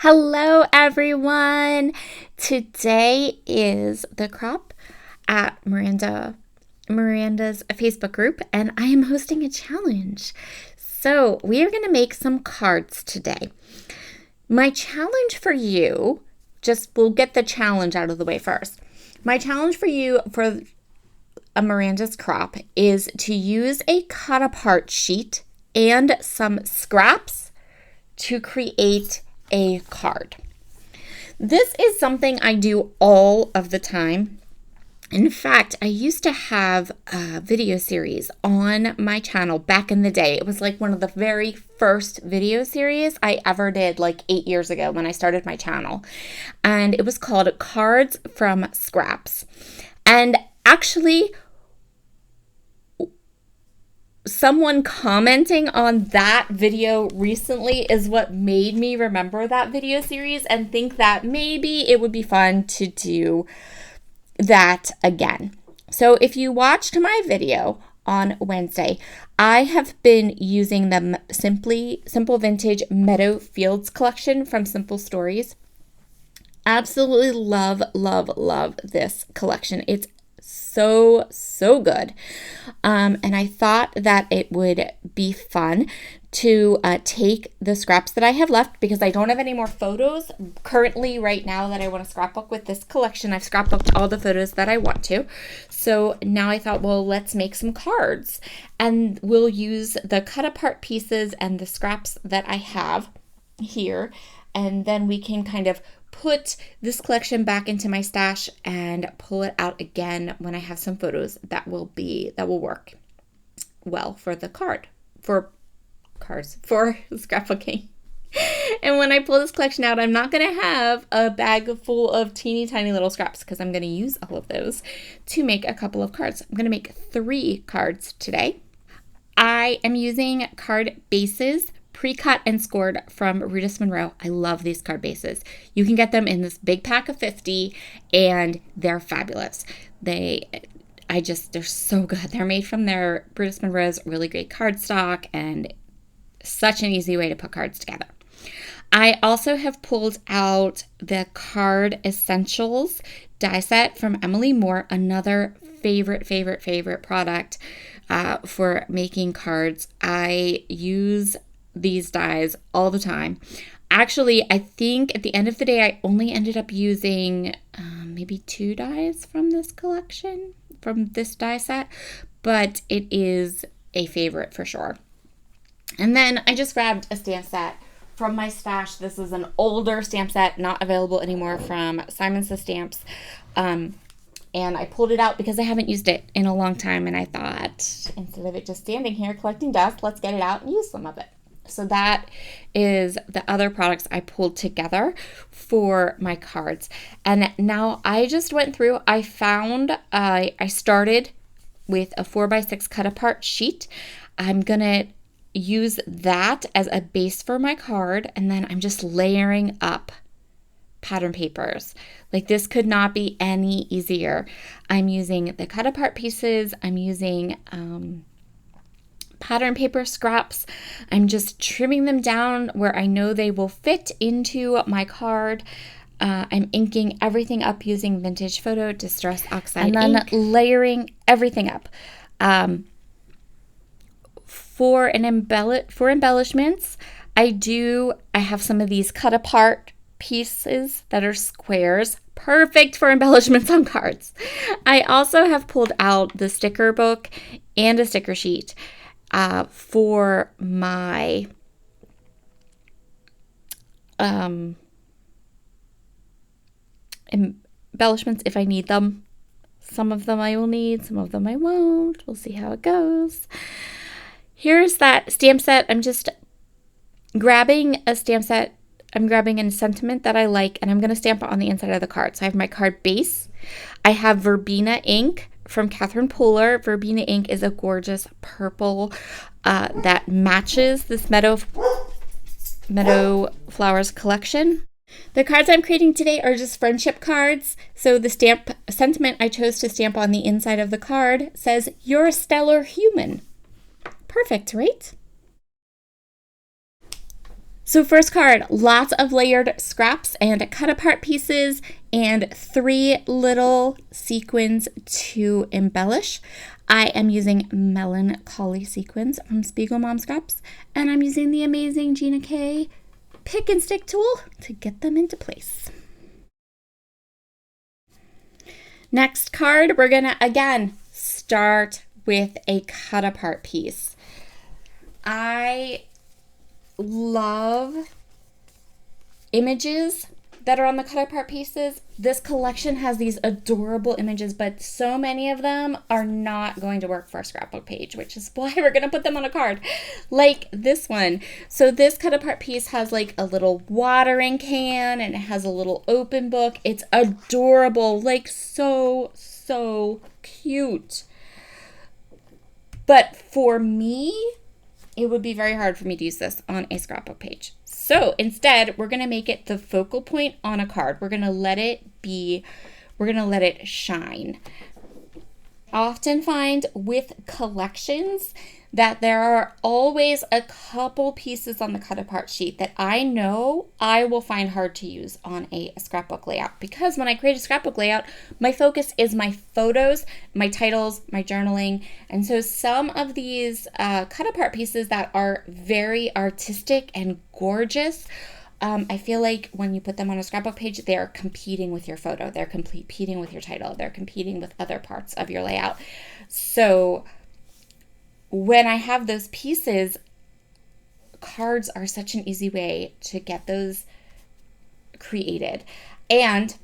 Hello, everyone. Today is the crop at Miranda's Facebook group, and I am hosting a challenge. So we are going to make some cards today. My challenge for you, we'll get the challenge out of the way first. My challenge for you for a Miranda's crop is to use a cut apart sheet and some scraps to create a card. This is something I do all of the time. In fact, I used to have a video series on my channel back in the day. It was like one of the very first video series I ever did, like 8 years ago when I started my channel. And it was called Cards from Scraps. And actually, someone commenting on that video recently is what made me remember that video series and think that maybe it would be fun to do that again. So if you watched my video on Wednesday, I have been using the Simple Vintage Meadow Fields collection from Simple Stories. Absolutely love this collection. It's so good. And I thought that it would be fun to take the scraps that I have left, because I don't have any more photos currently right now that I want to scrapbook with this collection. I've scrapbooked all the photos that I want to. So now I thought, well, let's make some cards, and we'll use the cut apart pieces and the scraps that I have here, and then we can kind of put this collection back into my stash and pull it out again when I have some photos that will work well for scrapbooking. And when I pull this collection out, I'm not going to have a bag full of teeny tiny little scraps, because I'm going to use all of those to make a couple of cards. I'm going to make 3 cards today. I am using card bases pre-cut and scored from Rudis Monroe. I love these card bases. You can get them in this big pack of 50, and they're fabulous. They're so good. They're made from their Rudis Monroe's really great cardstock, and such an easy way to put cards together. I also have pulled out the Card Essentials die set from Emily Moore, another favorite product for making cards. I use these dies all the time. Actually, I think at the end of the day, I only ended up using maybe 2 dies from this collection, from this die set, but it is a favorite for sure. And then I just grabbed a stamp set from my stash. This is an older stamp set, not available anymore, from Simon Says Stamps. And I pulled it out because I haven't used it in a long time, and I thought, instead of it just standing here collecting dust, let's get it out and use some of it. So that is the other products I pulled together for my cards. And now I just went through, I started with a 4x6 cut apart sheet. I'm going to use that as a base for my card, and then I'm just layering up pattern papers. Like, this could not be any easier. I'm using the cut apart pieces. I'm using pattern paper scraps. I'm just trimming them down where I know they will fit into my card. I'm inking everything up using Vintage Photo Distress Oxide and then ink, layering everything up. For embellishments, I have some of these cut apart pieces that are squares, perfect for embellishments on cards. I also have pulled out the sticker book and a sticker sheet for my embellishments if I need them. Some of them I will need, some of them I won't. We'll see how it goes. Here's that stamp set. I'm just grabbing a stamp set. I'm grabbing a sentiment that I like, and I'm going to stamp it on the inside of the card. So I have my card base. I have Verbena ink from Catherine Pooler. Verbena ink is a gorgeous purple that matches this Meadow Flowers collection. The cards I'm creating today are just friendship cards. So the sentiment I chose to stamp on the inside of the card says, "You're a stellar human." Perfect, right? So first card, lots of layered scraps and cut apart pieces and 3 little sequins to embellish. I am using Melancholy sequins from Spiegel Mom Scraps, and I'm using the amazing Gina K pick and stick tool to get them into place. Next card, we're gonna again start with a cut apart piece. I love images that are on the cut apart pieces. This collection has these adorable images, but so many of them are not going to work for a scrapbook page, which is why we're going to put them on a card like this one. So this cut apart piece has like a little watering can and it has a little open book. It's adorable, like so cute. But for me, it would be very hard for me to use this on a scrapbook page. So instead, we're going to make it the focal point on a card. We're going to let it shine. I often find with collections that there are always a couple pieces on the cut apart sheet that I know I will find hard to use on a scrapbook layout, because when I create a scrapbook layout, my focus is my photos, my titles, my journaling. And so some of these cut apart pieces that are very artistic and gorgeous, I feel like when you put them on a scrapbook page, they are competing with your photo. They're competing with your title. They're competing with other parts of your layout. So when I have those pieces, cards are such an easy way to get those created. And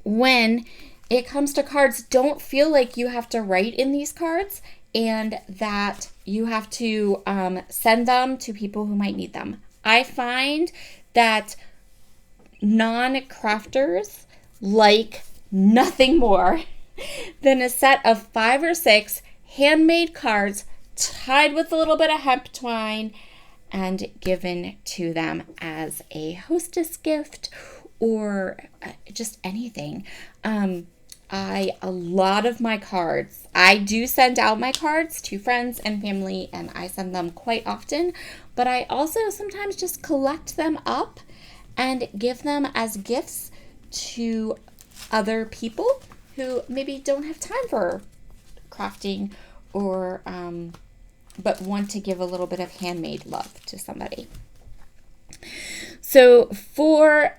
when it comes to cards, don't feel like you have to write in these cards and that you have to send them to people who might need them. I find that non-crafters like nothing more than a set of 5 or 6 handmade cards tied with a little bit of hemp twine and given to them as a hostess gift or just anything. A lot of my cards, I do send out my cards to friends and family, and I send them quite often, but I also sometimes just collect them up and give them as gifts to other people who maybe don't have time for crafting or but want to give a little bit of handmade love to somebody. So for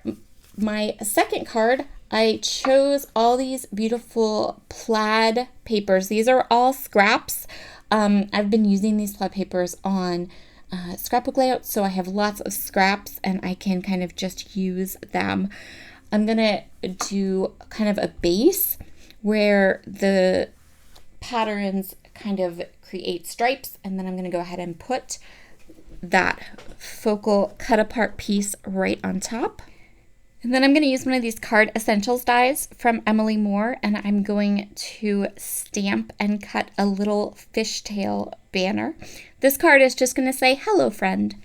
my second card, I chose all these beautiful plaid papers. These are all scraps. I've been using these plaid papers on scrapbook layouts, so I have lots of scraps and I can kind of just use them. I'm gonna do kind of a base where the patterns kind of create stripes, and then I'm going to go ahead and put that focal cut apart piece right on top. And then I'm going to use one of these Card Essentials dies from Emily Moore, and I'm going to stamp and cut a little fishtail banner. This card is just going to say, "Hello, friend."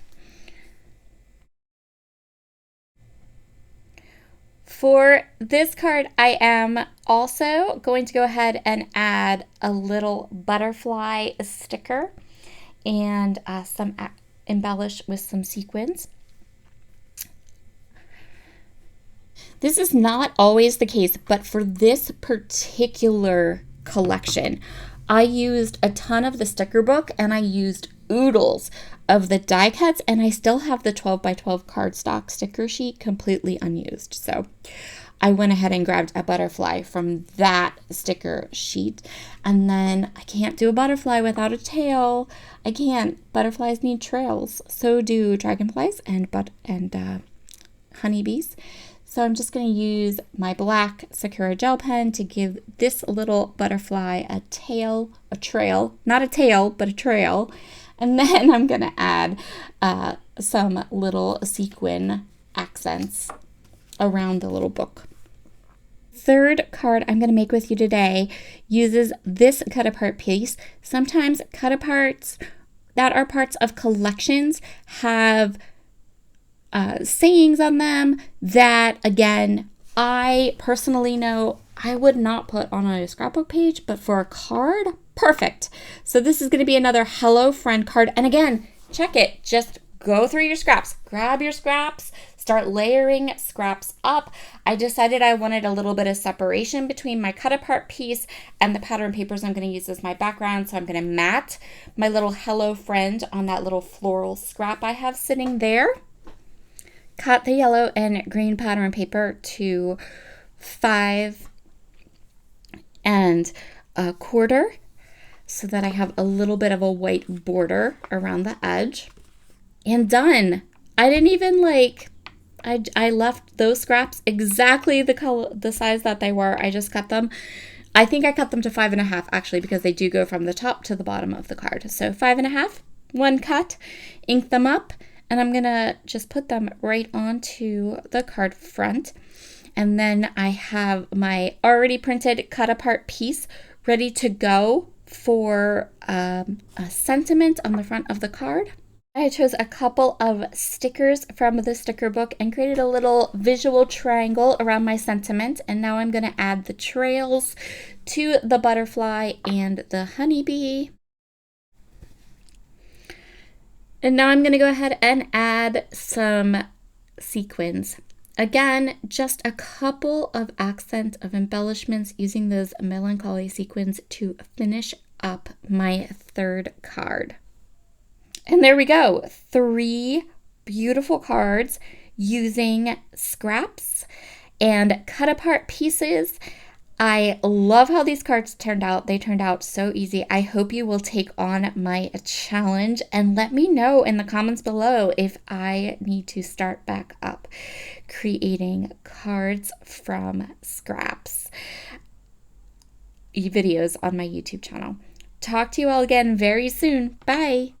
For this card, I am also going to go ahead and add a little butterfly sticker and embellish with some sequins. This is not always the case, but for this particular collection, I used a ton of the sticker book and I used oodles of the die cuts, and I still have the 12 by 12 cardstock sticker sheet completely unused. So I went ahead and grabbed a butterfly from that sticker sheet, and then I can't do a butterfly without a tail. I can't. Butterflies need trails. So do dragonflies and honeybees. So I'm just going to use my black Sakura gel pen to give this little butterfly a trail, not a tail, but a trail. And then I'm going to add some little sequin accents around the little book. Third card I'm going to make with you today uses this cut apart piece. Sometimes cut aparts that are parts of collections have sayings on them that, again, I personally know I would not put on a scrapbook page, but for a card, perfect. So this is going to be another Hello Friend card. And again, check it. Just go through your scraps, grab your scraps, start layering scraps up. I decided I wanted a little bit of separation between my cut apart piece and the pattern papers I'm going to use as my background. So I'm going to mat my little hello friend on that little floral scrap I have sitting there. Cut the yellow and green pattern paper to 5 1/4 so that I have a little bit of a white border around the edge. And done. I didn't even I left those scraps exactly the color, the size that they were. I just cut them. I think I cut them to 5 1/2 actually, because they do go from the top to the bottom of the card. So 5 1/2, one cut, ink them up, and I'm gonna just put them right onto the card front. And then I have my already printed cut apart piece ready to go for a sentiment on the front of the card. I chose a couple of stickers from the sticker book and created a little visual triangle around my sentiment. And now I'm going to add the trails to the butterfly and the honeybee. And now I'm going to go ahead and add some sequins. Again, just a couple of accent of embellishments using those melancholy sequins to finish up my third card. And there we go, 3 beautiful cards using scraps and cut apart pieces. I love how these cards turned out. They turned out so easy. I hope you will take on my challenge and let me know in the comments below if I need to start back up creating cards from scraps videos on my YouTube channel. Talk to you all again very soon. Bye.